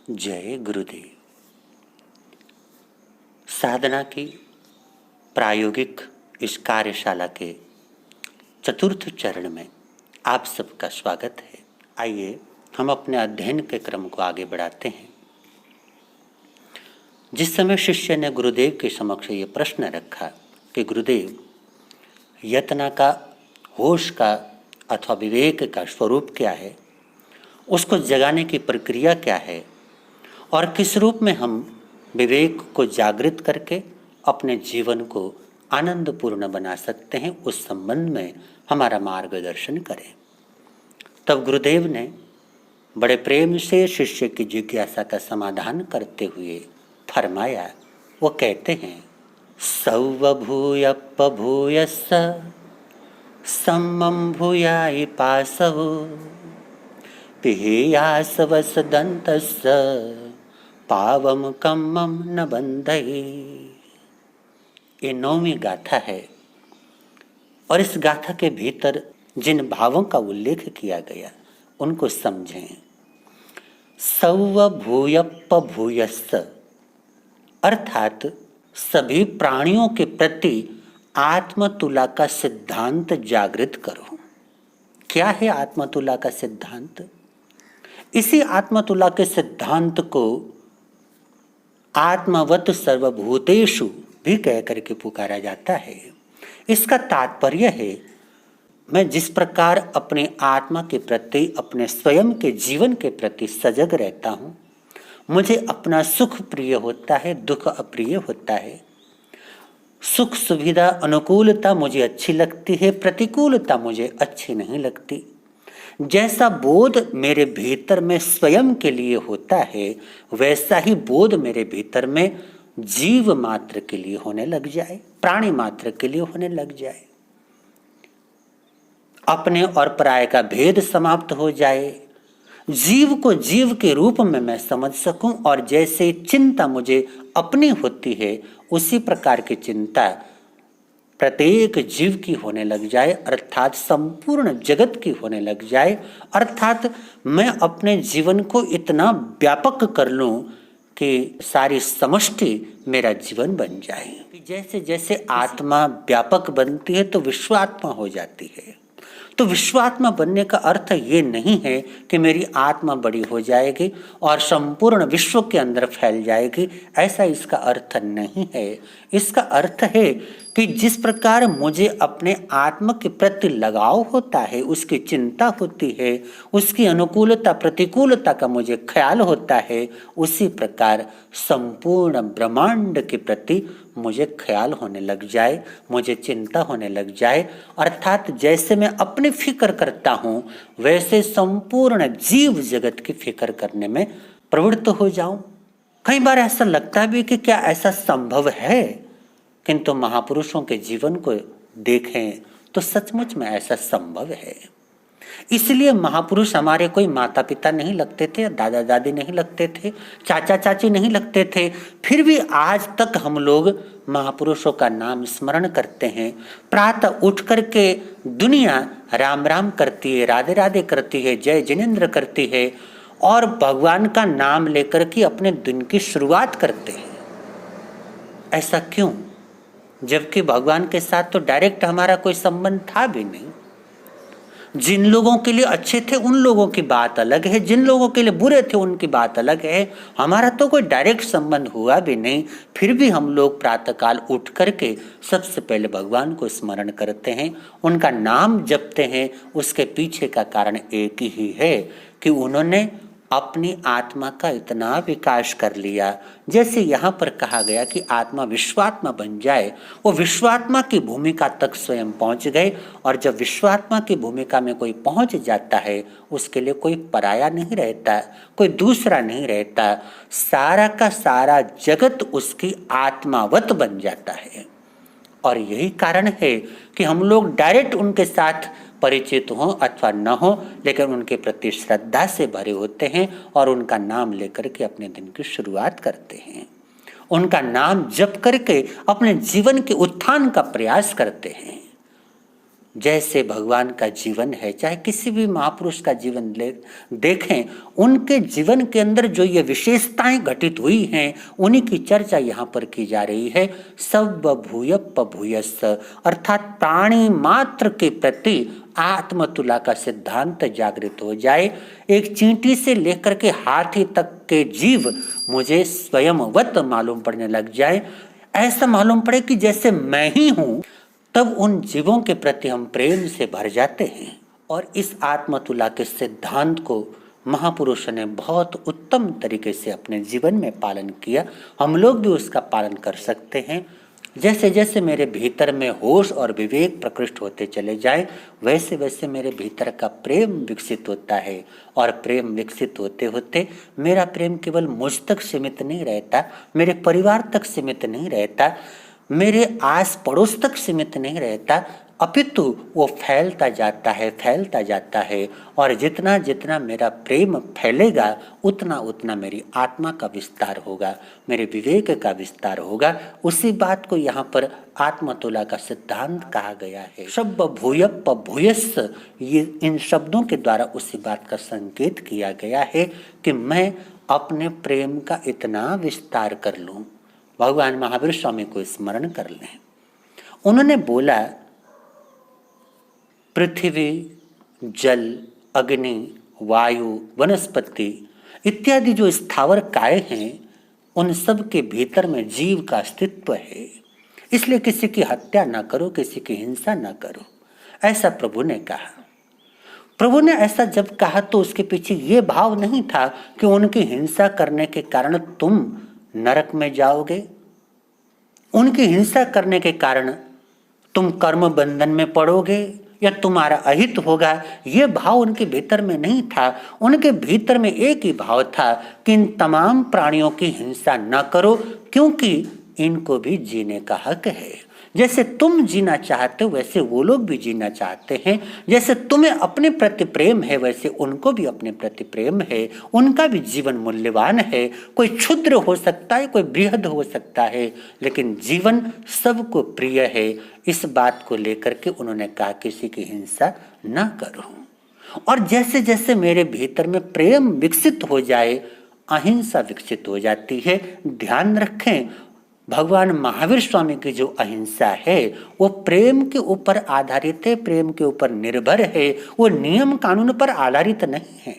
जय गुरुदेव। साधना की प्रायोगिक इस कार्यशाला के चतुर्थ चरण में आप सबका स्वागत है। आइए हम अपने अध्ययन के क्रम को आगे बढ़ाते हैं। जिस समय शिष्य ने गुरुदेव के समक्ष ये प्रश्न रखा कि गुरुदेव, यत्न का, होश का अथवा विवेक का स्वरूप क्या है, उसको जगाने की प्रक्रिया क्या है और किस रूप में हम विवेक को जागृत करके अपने जीवन को आनंदपूर्ण बना सकते हैं, उस संबंध में हमारा मार्गदर्शन करें। तब गुरुदेव ने बड़े प्रेम से शिष्य की जिज्ञासा का समाधान करते हुए फरमाया। वो कहते हैं, सौवभूयप्प भूयस्स सम्मं भूयाय पासव पिहेयासवसदन्तस्य पावम कम्मम न बंधये। ये 9वीं गाथा है और इस गाथा के भीतर जिन भावों का उल्लेख किया गया उनको समझें। सौवभूयप्प भूयस्स अर्थात सभी प्राणियों के प्रति आत्मतुला का सिद्धांत जागृत करो। क्या है आत्मतुला का सिद्धांत? इसी आत्मतुला के सिद्धांत को आत्मवत् सर्वभूतेषु भी कह करके पुकारा जाता है। इसका तात्पर्य है, मैं जिस प्रकार अपने आत्मा के प्रति, अपने स्वयं के जीवन के प्रति सजग रहता हूँ, मुझे अपना सुख प्रिय होता है, दुख अप्रिय होता है। सुख सुविधा अनुकूलता मुझे अच्छी लगती है, प्रतिकूलता मुझे अच्छी नहीं लगती। जैसा बोध मेरे भीतर में स्वयं के लिए होता है, वैसा ही बोध मेरे भीतर में जीव मात्र के लिए होने लग जाए, प्राणी मात्र के लिए होने लग जाए। अपने और पराये का भेद समाप्त हो जाए, जीव को जीव के रूप में मैं समझ सकूं और जैसे चिंता मुझे अपनी होती है, उसी प्रकार की चिंता प्रत्येक जीव की होने लग जाए, अर्थात संपूर्ण जगत की होने लग जाए। अर्थात मैं अपने जीवन को इतना व्यापक कर लूं कि सारी समष्टि मेरा जीवन बन जाए। जैसे जैसे आत्मा व्यापक बनती है तो विश्वात्मा हो जाती है। तो विश्वात्मा बनने का अर्थ ये नहीं है कि मेरी आत्मा बड़ी हो जाएगी और संपूर्ण विश्व के अंदर फैल जाएगी, ऐसा इसका अर्थ नहीं है। इसका अर्थ है कि जिस प्रकार मुझे अपने आत्मा के प्रति लगाव होता है, उसकी चिंता होती है, उसकी अनुकूलता प्रतिकूलता का मुझे ख्याल होता है, उसी प्रकार संपूर्ण ब्रह्मांड के प्रति मुझे ख्याल होने लग जाए, मुझे चिंता होने लग जाए। अर्थात जैसे मैं अपनी फिक्र करता हूँ, वैसे संपूर्ण जीव जगत की फिक्र करने में प्रवृत्त हो जाऊं। कई बार ऐसा लगता भी कि क्या ऐसा संभव है, किंतु महापुरुषों के जीवन को देखें तो सचमुच में ऐसा संभव है। इसलिए महापुरुष हमारे कोई माता पिता नहीं लगते थे, दादा दादी नहीं लगते थे, चाचा चाची नहीं लगते थे, फिर भी आज तक हम लोग महापुरुषों का नाम स्मरण करते हैं। प्रातः उठ करके दुनिया राम राम करती है, राधे राधे करती है, जय जिनेंद्र करती है और भगवान का नाम लेकर के अपने दिन की शुरुआत करते हैं। ऐसा क्यों? जबकि भगवान के साथ तो डायरेक्ट हमारा कोई संबंध था भी नहीं। जिन लोगों के लिए अच्छे थे उन लोगों की बात अलग है, जिन लोगों के लिए बुरे थे उनकी बात अलग है। हमारा तो कोई डायरेक्ट संबंध हुआ भी नहीं, फिर भी हम लोग प्रातःकाल उठ करके सबसे पहले भगवान को स्मरण करते हैं, उनका नाम जपते हैं। उसके पीछे का कारण एक ही है कि उन्होंने अपनी आत्मा का इतना विकास कर लिया। जैसे यहाँ पर कहा गया कि आत्मा विश्वात्मा बन जाए, वो विश्वात्मा की भूमिका तक स्वयं पहुँच गए। और जब विश्वात्मा की भूमिका में कोई पहुँच जाता है, उसके लिए कोई पराया नहीं रहता, कोई दूसरा नहीं रहता, सारा का सारा जगत उसकी आत्मावत बन जाता है। और यही कारण है कि हम लोग डायरेक्ट उनके साथ परिचित हों अथवा न हो, लेकिन उनके प्रति श्रद्धा से भरे होते हैं और उनका नाम लेकर के अपने दिन की शुरुआत करते हैं। उनका नाम जप करके अपने जीवन के उत्थान का प्रयास करते हैं। जैसे भगवान का जीवन है, चाहे किसी भी महापुरुष का जीवन देखें, उनके जीवन के अंदर जो ये विशेषताएं घटित हुई हैं उन्हीं की चर्चा यहाँ पर की जा रही है। सब भूयप भूयस्स, अर्थात प्राणी मात्र के प्रति आत्मतुला का सिद्धांत जागृत हो जाए। एक चींटी से लेकर के हाथी तक के जीव मुझे स्वयंवत मालूम पड़ने लग जाए, ऐसा मालूम पड़े कि जैसे मैं ही हूं, तब उन जीवों के प्रति हम प्रेम से भर जाते हैं। और इस आत्मतुला के सिद्धांत को महापुरुषों ने बहुत उत्तम तरीके से अपने जीवन में पालन किया। हम लोग भी उसका पालन कर सकते हैं। जैसे जैसे मेरे भीतर में होश और विवेक प्रकृष्ट होते चले जाए, वैसे वैसे मेरे भीतर का प्रेम विकसित होता है। और प्रेम विकसित होते होते मेरा प्रेम केवल मुझ तक सीमित नहीं रहता, मेरे परिवार तक सीमित नहीं रहता, मेरे आस पड़ोस तक सीमित नहीं रहता, अपितु वो फैलता जाता है। और जितना जितना मेरा प्रेम फैलेगा उतना उतना मेरी आत्मा का विस्तार होगा, मेरे विवेक का विस्तार होगा। उसी बात को यहाँ पर आत्मतुला का सिद्धांत कहा गया है। शब्द भूयप भूयस्स, ये इन शब्दों के द्वारा उसी बात का संकेत किया गया है कि मैं अपने प्रेम का इतना विस्तार कर लूं। भगवान महावीर स्वामी को स्मरण कर लें। उन्होंने बोला, पृथ्वी, जल, अग्नि, वायु, वनस्पति इत्यादि जो स्थावर काय हैं, उन सब के भीतर में जीव का अस्तित्व है। इसलिए किसी की हत्या ना करो, किसी की हिंसा ना करो, ऐसा प्रभु ने कहा। प्रभु ने ऐसा जब कहा तो उसके पीछे ये भाव नहीं था कि उनकी हिंसा करने के कारण तुम नरक में जाओगे, उनकी हिंसा करने के कारण तुम कर्म बंधन में पड़ोगे या तुम्हारा अहित होगा। ये भाव उनके भीतर में नहीं था। उनके भीतर में एक ही भाव था कि इन तमाम प्राणियों की हिंसा न करो, क्योंकि इनको भी जीने का हक है। जैसे तुम जीना चाहते हो वैसे वो लोग भी जीना चाहते हैं। जैसे तुम्हें अपने प्रति प्रेम है वैसे उनको भी अपने प्रति प्रेम है। उनका भी जीवन मूल्यवान है। कोई क्षुद्र हो सकता है, कोई बृहद हो सकता है, लेकिन जीवन सबको प्रिय है। इस बात को लेकर के उन्होंने कहा किसी की हिंसा न करो। और जैसे जैसे मेरे भीतर में प्रेम विकसित हो जाए, अहिंसा विकसित हो जाती है। ध्यान रखें, भगवान महावीर स्वामी की जो अहिंसा है वो प्रेम के ऊपर आधारित है, प्रेम के ऊपर निर्भर है, वो नियम कानून पर आधारित नहीं है।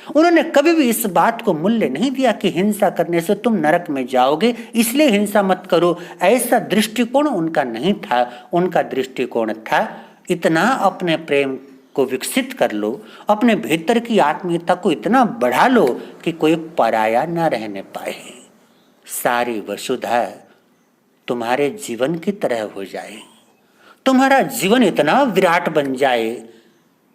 उन्होंने कभी भी इस बात को मूल्य नहीं दिया कि हिंसा करने से तुम नरक में जाओगे इसलिए हिंसा मत करो। ऐसा दृष्टिकोण उनका नहीं था। उनका दृष्टिकोण था, इतना अपने प्रेम को विकसित कर लो, अपने भीतर की आत्मीयता को इतना बढ़ा लो कि कोई पराया न रहने पाए। सारी वसुधा तुम्हारे जीवन की तरह हो जाए, तुम्हारा जीवन इतना विराट बन जाए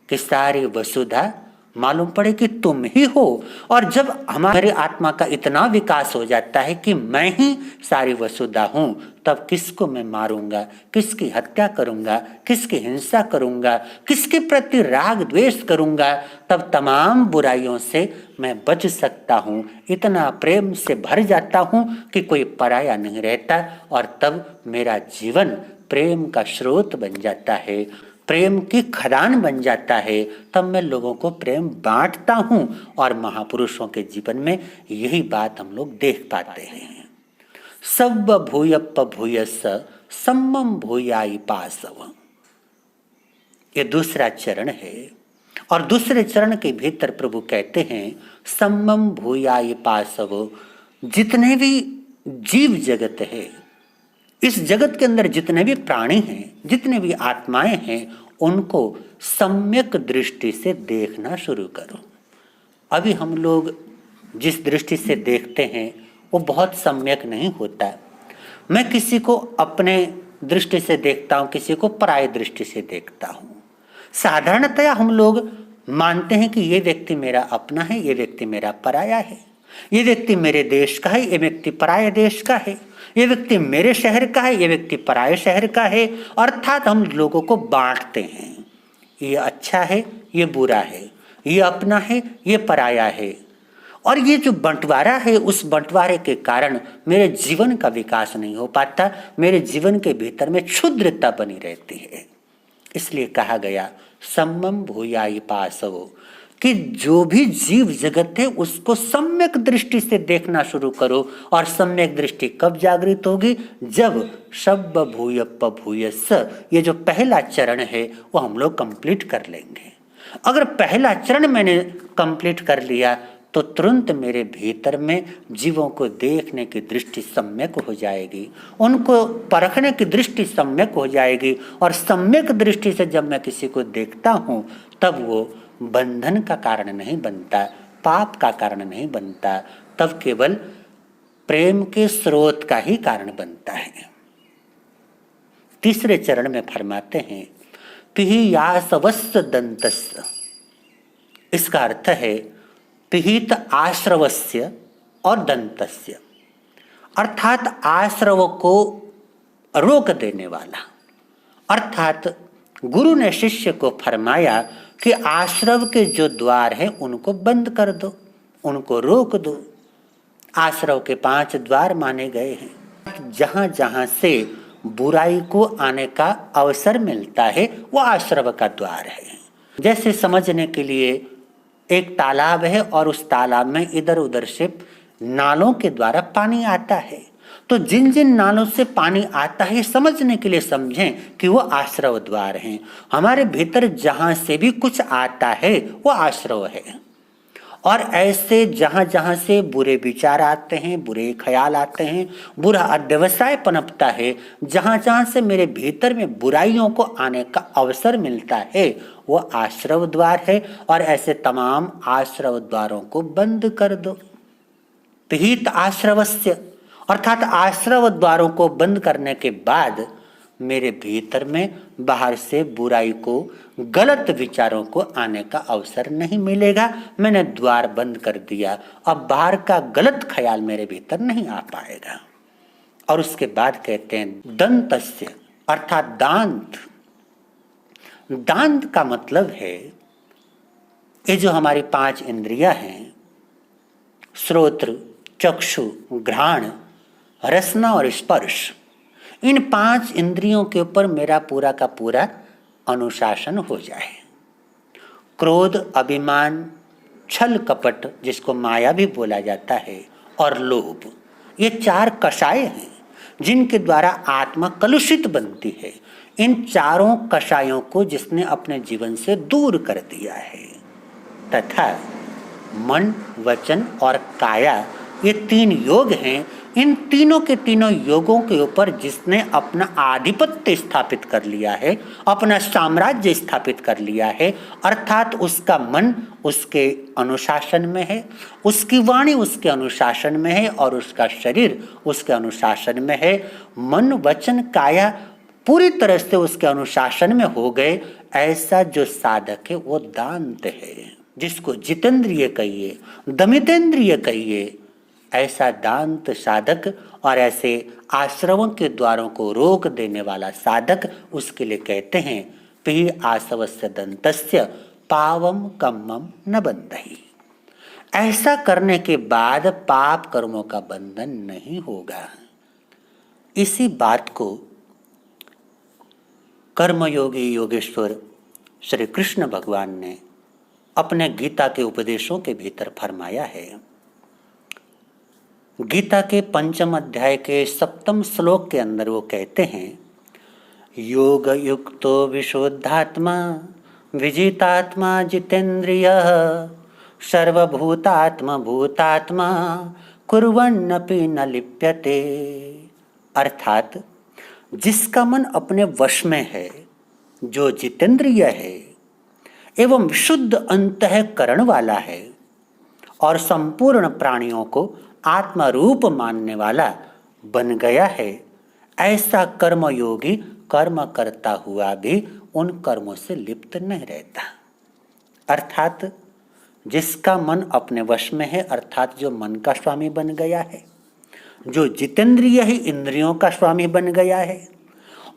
कि सारी वसुधा मालूम पड़े कि तुम ही हो। और जब हमारे आत्मा का इतना विकास हो जाता है कि मैं ही सारी वसुधा हूं, तब किसको मैं मारूंगा, किसकी हत्या करूंगा, किसकी हिंसा करूंगा, किसके प्रति राग द्वेष करूंगा, तब तमाम बुराइयों से मैं बच सकता हूं। इतना प्रेम से भर जाता हूं कि कोई पराया नहीं रहता। और तब मेरा जीवन प्रेम का स्रोत बन जाता है, प्रेम की खदान बन जाता है। तब मैं लोगों को प्रेम बांटता हूं। और महापुरुषों के जीवन में यही बात हम लोग देख पाते हैं। सब भूयप भूयस्स सम्मम भूयाई पासव, ये दूसरा चरण है। और दूसरे चरण के भीतर प्रभु कहते हैं सम्मम भूयाई पासव, जितने भी जीव जगत है, इस जगत के अंदर जितने भी प्राणी हैं, जितने भी आत्माएं हैं, उनको सम्यक दृष्टि से देखना शुरू करो। अभी हम लोग जिस दृष्टि से देखते हैं वो बहुत सम्यक नहीं होता। मैं किसी को अपने दृष्टि से देखता हूँ, किसी को पराय दृष्टि से देखता हूँ। साधारणतया हम लोग मानते हैं कि ये व्यक्ति मेरा अपना है, ये व्यक्ति मेरा पराया है, ये व्यक्ति मेरे देश का है, ये व्यक्ति पराये देश का है, ये व्यक्ति मेरे शहर का है, ये व्यक्ति पराये शहर का है। अर्थात हम लोगों को बांटते हैं, ये अच्छा है, ये बुरा है, ये अपना है, ये पराया है। और ये जो बंटवारा है, उस बंटवारे के कारण मेरे जीवन का विकास नहीं हो पाता, मेरे जीवन के भीतर में क्षुद्रता बनी रहती है। इसलिए कहा गया सम्मम भूयाय पासवो, कि जो भी जीव जगत है उसको सम्यक दृष्टि से देखना शुरू करो। और सम्यक दृष्टि कब जागृत होगी? जब शब्द भूयप्प भूयस्स, ये जो पहला चरण है वो हम लोग कंप्लीट कर लेंगे। अगर पहला चरण मैंने कंप्लीट कर लिया तो तुरंत मेरे भीतर में जीवों को देखने की दृष्टि सम्यक हो जाएगी, उनको परखने की दृष्टि सम्यक हो जाएगी। और सम्यक दृष्टि से जब मैं किसी को देखता हूँ तब वो बंधन का कारण नहीं बनता, पाप का कारण नहीं बनता, तब केवल प्रेम के स्रोत का ही कारण बनता है। तीसरे चरण में फरमाते हैं पिहियासवस्य दंतस्य, इसका अर्थ है पिहित आश्रवस्य और दंतस्य, अर्थात आश्रव को रोक देने वाला। अर्थात गुरु ने शिष्य को फरमाया कि आश्रव के जो द्वार हैं उनको बंद कर दो, उनको रोक दो। आश्रव के 5 द्वार माने गए हैं। जहां जहां से बुराई को आने का अवसर मिलता है वो आश्रव का द्वार है। जैसे समझने के लिए एक तालाब है और उस तालाब में इधर उधर से नालों के द्वारा पानी आता है, तो जिन जिन नालों से पानी आता है समझने के लिए समझें कि वो आश्रव द्वार हैं। हमारे भीतर जहां से भी कुछ आता है वो आश्रव है। और ऐसे जहां जहां से बुरे विचार आते हैं, बुरे ख्याल आते हैं, बुरा अध्यवसाय पनपता है, जहां जहां से मेरे भीतर में बुराइयों को आने का अवसर मिलता है वो आश्रव द्वार है। और ऐसे तमाम आश्रव द्वारों को बंद कर दो। पिहित आश्रवस्य, अर्थात आश्रव द्वारों को बंद करने के बाद मेरे भीतर में बाहर से बुराई को, गलत विचारों को आने का अवसर नहीं मिलेगा। मैंने द्वार बंद कर दिया, अब बाहर का गलत ख्याल मेरे भीतर नहीं आ पाएगा। और उसके बाद कहते हैं दंतस्य, अर्थात दांत। दांत का मतलब है ये जो हमारी 5 इंद्रियां हैं, श्रोत्र, चक्षु, घ्राण, रसना और स्पर्श, इन 5 इंद्रियों के ऊपर मेरा पूरा का पूरा अनुशासन हो जाए। क्रोध, अभिमान, छल कपट, जिसको माया भी बोला जाता है, और लोभ, ये 4 कषाय हैं जिनके द्वारा आत्मा कलुषित बनती है। इन चारों कषायों को जिसने अपने जीवन से दूर कर दिया है, तथा मन, वचन और काया, ये 3 योग हैं। इन तीनों के तीनों योगों के ऊपर जिसने अपना आधिपत्य स्थापित कर लिया है, अपना साम्राज्य स्थापित कर लिया है, अर्थात उसका मन उसके अनुशासन में है, उसकी वाणी उसके अनुशासन में है और उसका शरीर उसके अनुशासन में है। मन, वचन, काया पूरी तरह से उसके अनुशासन में हो गए। ऐसा जो साधक है वो दांत है, जिसको जितेंद्रिय कहिए, दमितेंद्रिय कहिए। ऐसा दांत साधक और ऐसे आश्रवों के द्वारों को रोक देने वाला साधक, उसके लिए कहते हैं पिहि आसवस्य दंतस्य पावम कम्मम न बंधहि। ऐसा करने के बाद पाप कर्मों का बंधन नहीं होगा। इसी बात को कर्मयोगी योगेश्वर श्री कृष्ण भगवान ने अपने गीता के उपदेशों के भीतर फरमाया है। गीता के 5 अध्याय के 7 श्लोक के अंदर वो कहते हैं योग युक्तो विशुद्धात्मा विजितात्मा जितेंद्रियः सर्वभूतात्मा भूतात्मा कुर्वन्नपि न लिप्यते। अर्थात जिसका मन अपने वश में है, जो जितेंद्रिय है एवं शुद्ध अंतःकरण वाला है और संपूर्ण प्राणियों को आत्मा रूप मानने वाला बन गया है, ऐसा कर्मयोगी कर्म करता हुआ भी उन कर्मों से लिप्त नहीं रहता। अर्थात जिसका मन अपने वश में है, अर्थात जो मन का स्वामी बन गया है, जो जितेंद्रिय ही इंद्रियों का स्वामी बन गया है,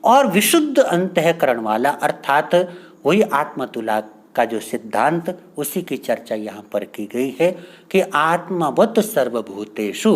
और विशुद्ध अंतःकरण वाला, अर्थात वही आत्मतुला का जो सिद्धांत, उसी की चर्चा यहाँ पर की गई है कि आत्मवत् सर्वभूतेषु,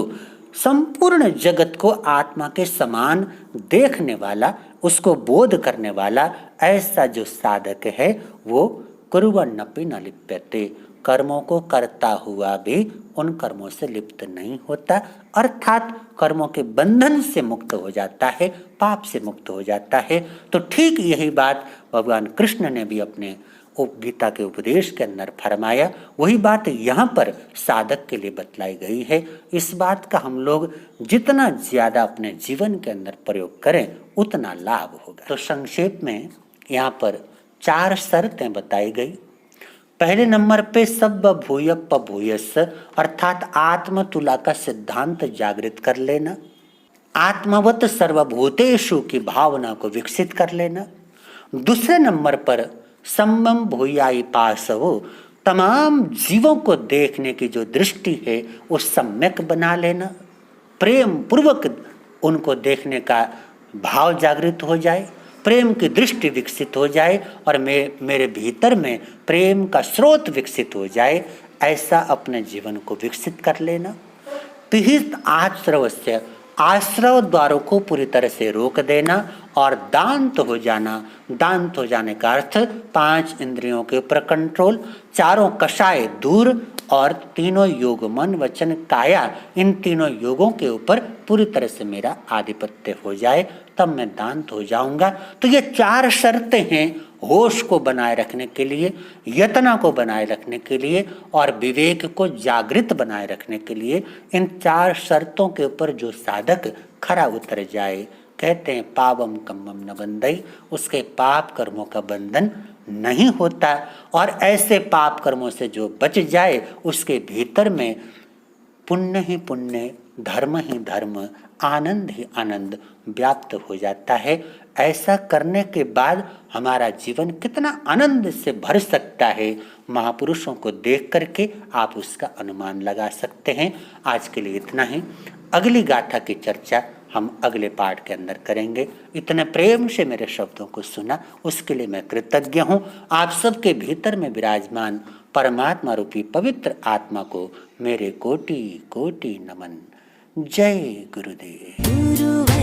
संपूर्ण जगत को आत्मा के समान देखने वाला, उसको बोध करने वाला ऐसा जो साधक है वो कुर्वन्नपि न लिप्यते, कर्मों को करता हुआ भी उन कर्मों से लिप्त नहीं होता, अर्थात कर्मों के बंधन से मुक्त हो जाता है, पाप से मुक्त हो जाता है। तो ठीक यही बात भगवान कृष्ण ने भी अपने गीता के उपदेश के अंदर फरमाया, वही बात यहाँ पर साधक के लिए बतलाई गई है। इस बात का हम लोग जितना ज्यादा अपने जीवन के अंदर प्रयोग करें उतना लाभ होगा। तो संक्षेप में यहाँ पर 4 शर्तें बताई गई। पहले नंबर पे सब भूयप भूयस, अर्थात आत्मतुला का सिद्धांत जागृत कर लेना, आत्मवत सर्वभूतेषु की भावना को विकसित कर लेना। दूसरे नंबर पर सम्मम भूयाई पासवो, तमाम जीवों को देखने की जो दृष्टि है वो सम्यक बना लेना, प्रेम पूर्वक उनको देखने का भाव जागृत हो जाए, प्रेम की दृष्टि विकसित हो जाए और मेरे भीतर में प्रेम का स्रोत विकसित हो जाए, ऐसा अपने जीवन को विकसित कर लेना। पिहित आश्रवस्य, आश्रव द्वारों को पूरी तरह से रोक देना और दांत हो जाना। दांत हो जाने का अर्थ 5 इंद्रियों के ऊपर कंट्रोल, 4 कषाय दूर और 3 योग मन वचन काया, इन 3 योगों के ऊपर पूरी तरह से मेरा आधिपत्य हो जाए, तब मैं दांत हो जाऊंगा। तो ये 4 शर्तें हैं होश को बनाए रखने के लिए, यतना को बनाए रखने के लिए और विवेक को जागृत बनाए रखने के लिए। इन 4 शर्तों के ऊपर जो साधक खरा उतर जाए, कहते हैं पावम कम्मम न बंधई, उसके पाप कर्मों का बंधन नहीं होता। और ऐसे पाप कर्मों से जो बच जाए उसके भीतर में पुण्य ही पुण्य, धर्म ही धर्म, आनंद ही आनंद व्याप्त हो जाता है। ऐसा करने के बाद हमारा जीवन कितना आनंद से भर सकता है, महापुरुषों को देख करके आप उसका अनुमान लगा सकते हैं। आज के लिए इतना ही। अगली गाथा की चर्चा हम अगले पाठ के अंदर करेंगे। इतने प्रेम से मेरे शब्दों को सुना उसके लिए मैं कृतज्ञ हूँ। आप सबके भीतर में विराजमान परमात्मा रूपी पवित्र आत्मा को मेरे कोटि कोटि नमन। जय गुरुदेव।